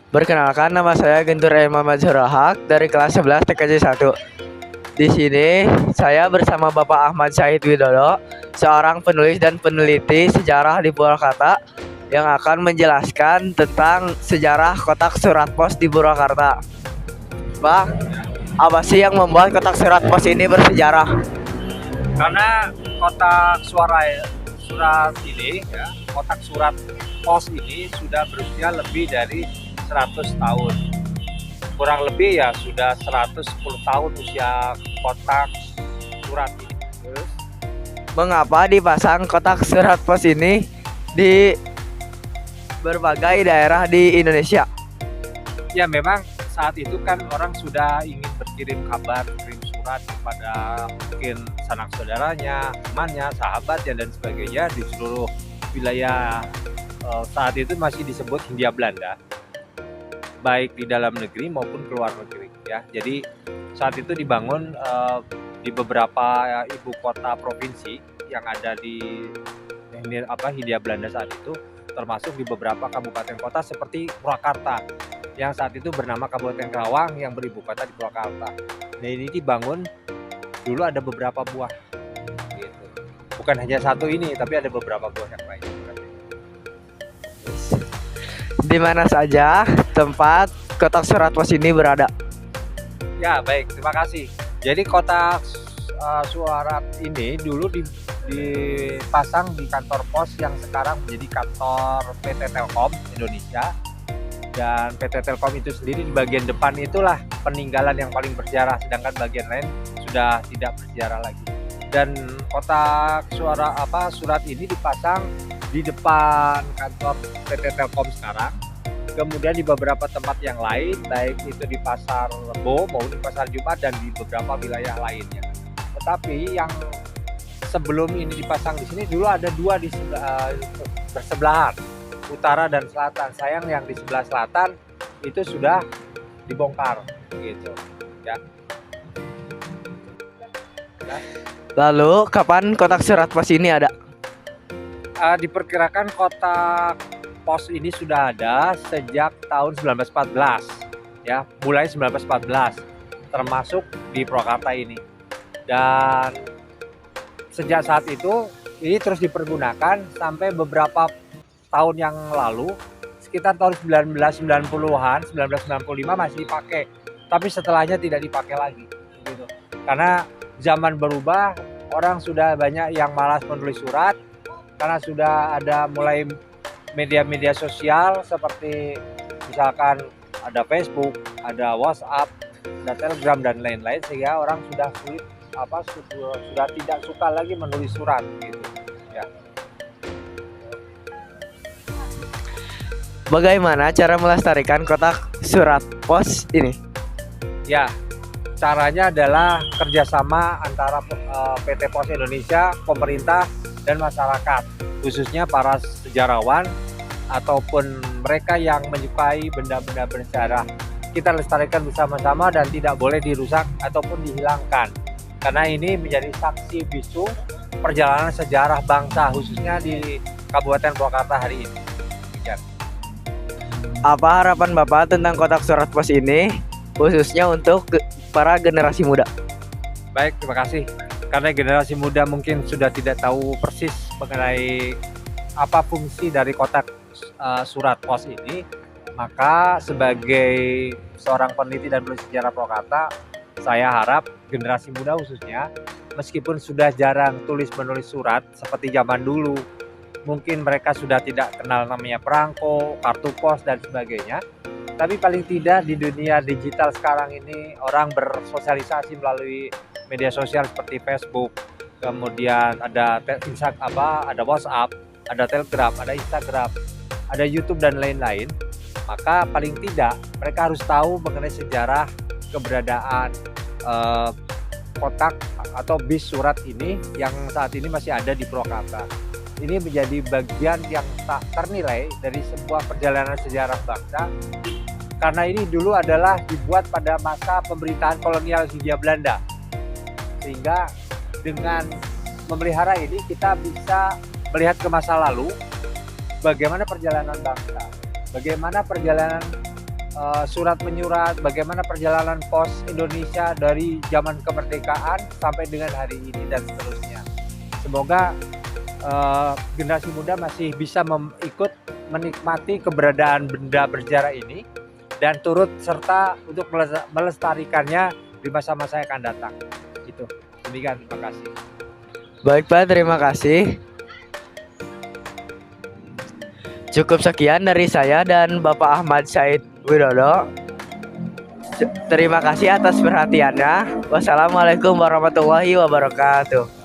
Perkenalkan, nama saya Gentur Muhammad Haq dari kelas 11 TKJ 1. Di sini saya bersama Bapak Ahmad Syahid Widodo, seorang penulis dan peneliti sejarah di Purwakarta yang akan menjelaskan tentang sejarah kotak surat pos di Purwakarta. Pak, apa sih yang membuat kotak surat pos ini bersejarah? Karena surat ini ya, kotak surat pos ini sudah berusia lebih dari 100 tahun. Kurang lebih ya sudah 110 tahun usia kotak surat ini. Terus, Mengapa dipasang kotak surat pos ini di berbagai daerah di Indonesia? ya memang saat itu kan orang sudah ingin berkirim kabar, kirim surat kepada mungkin sanak saudaranya, temannya, sahabatnya dan sebagainya di seluruh wilayah saat itu masih disebut Hindia Belanda, baik di dalam negeri maupun ke luar negeri ya. Jadi saat itu dibangun di beberapa ibu kota provinsi yang ada di Hindia Belanda saat itu, termasuk di beberapa kabupaten kota seperti Purwakarta yang saat itu bernama Kabupaten Karawang yang beribu kota di Purwakarta. Nah, ini dibangun dulu ada beberapa buah gitu. Bukan hanya satu ini, tapi ada beberapa buah yang lain. Di mana saja tempat kotak surat pos ini berada? Ya, baik, terima kasih. Jadi kotak surat ini dulu dipasang di kantor pos yang sekarang menjadi kantor PT Telkom Indonesia. Dan PT Telkom itu sendiri di bagian depan itulah peninggalan yang paling bersejarah, sedangkan bagian lain sudah tidak bersejarah lagi. Dan kotak surat ini dipasang di depan kantor PT Telkom sekarang. Kemudian di beberapa tempat yang lain, baik itu di Pasar Rebo maupun di Pasar Jumat dan di beberapa wilayah lainnya. Tetapi yang sebelum ini dipasang di sini dulu ada dua di bersebelahan, utara dan selatan. Sayang yang di sebelah selatan itu sudah dibongkar gitu ya. Lalu kapan kotak surat pos ini ada? Diperkirakan kotak pos ini sudah ada sejak tahun 1914 ya, mulai 1914 termasuk di Purwakarta ini. Dan sejak saat itu ini terus dipergunakan sampai beberapa tahun yang lalu, sekitar tahun 1990-an, 1995 masih dipakai. Tapi setelahnya tidak dipakai lagi gitu. Karena zaman berubah, orang sudah banyak yang malas menulis surat karena sudah ada mulai media-media sosial seperti misalkan ada Facebook, ada WhatsApp, ada Telegram dan lain-lain, sehingga orang sudah sudah tidak suka lagi menulis surat gitu ya. Bagaimana cara melestarikan kotak surat pos ini? Ya, caranya adalah kerjasama antara PT Pos Indonesia, pemerintah, dan masyarakat, khususnya para sejarawan ataupun mereka yang menyukai benda-benda bersejarah. Kita lestarikan bersama-sama dan tidak boleh dirusak ataupun dihilangkan, karena ini menjadi saksi bisu perjalanan sejarah bangsa, khususnya di Kabupaten Purwakarta hari ini. Demikian. Apa harapan Bapak tentang kotak surat pos ini, khususnya untuk para generasi muda? Baik, terima kasih. Karena generasi muda mungkin sudah tidak tahu persis mengenai apa fungsi dari kotak surat pos ini, maka sebagai seorang peneliti dan penulis sejarah Purwakarta, saya harap generasi muda khususnya, meskipun sudah jarang tulis-menulis surat seperti zaman dulu, mungkin mereka sudah tidak kenal namanya perangko, kartu pos dan sebagainya, tapi paling tidak di dunia digital sekarang ini orang bersosialisasi melalui media sosial seperti Facebook, kemudian ada WhatsApp, ada Telegram, ada Instagram, ada YouTube dan lain-lain. Maka paling tidak mereka harus tahu mengenai sejarah keberadaan kotak atau bis surat ini yang saat ini masih ada di Purwakarta. Ini menjadi bagian yang tak ternilai dari sebuah perjalanan sejarah bangsa, karena ini dulu adalah dibuat pada masa pemerintahan kolonial Hindia Belanda. Sehingga dengan memelihara ini kita bisa melihat ke masa lalu, bagaimana perjalanan bangsa, bagaimana perjalanan surat menyurat, bagaimana perjalanan pos Indonesia dari zaman kemerdekaan sampai dengan hari ini dan seterusnya. Semoga generasi muda masih bisa ikut menikmati keberadaan benda bersejarah ini dan turut serta untuk melestarikannya di masa-masa yang akan datang. Itu. Demikian, terima kasih. Baik Pak, terima kasih. Cukup sekian dari saya dan Bapak Ahmad Said Widodo. Terima kasih atas perhatiannya. Wassalamualaikum warahmatullahi wabarakatuh.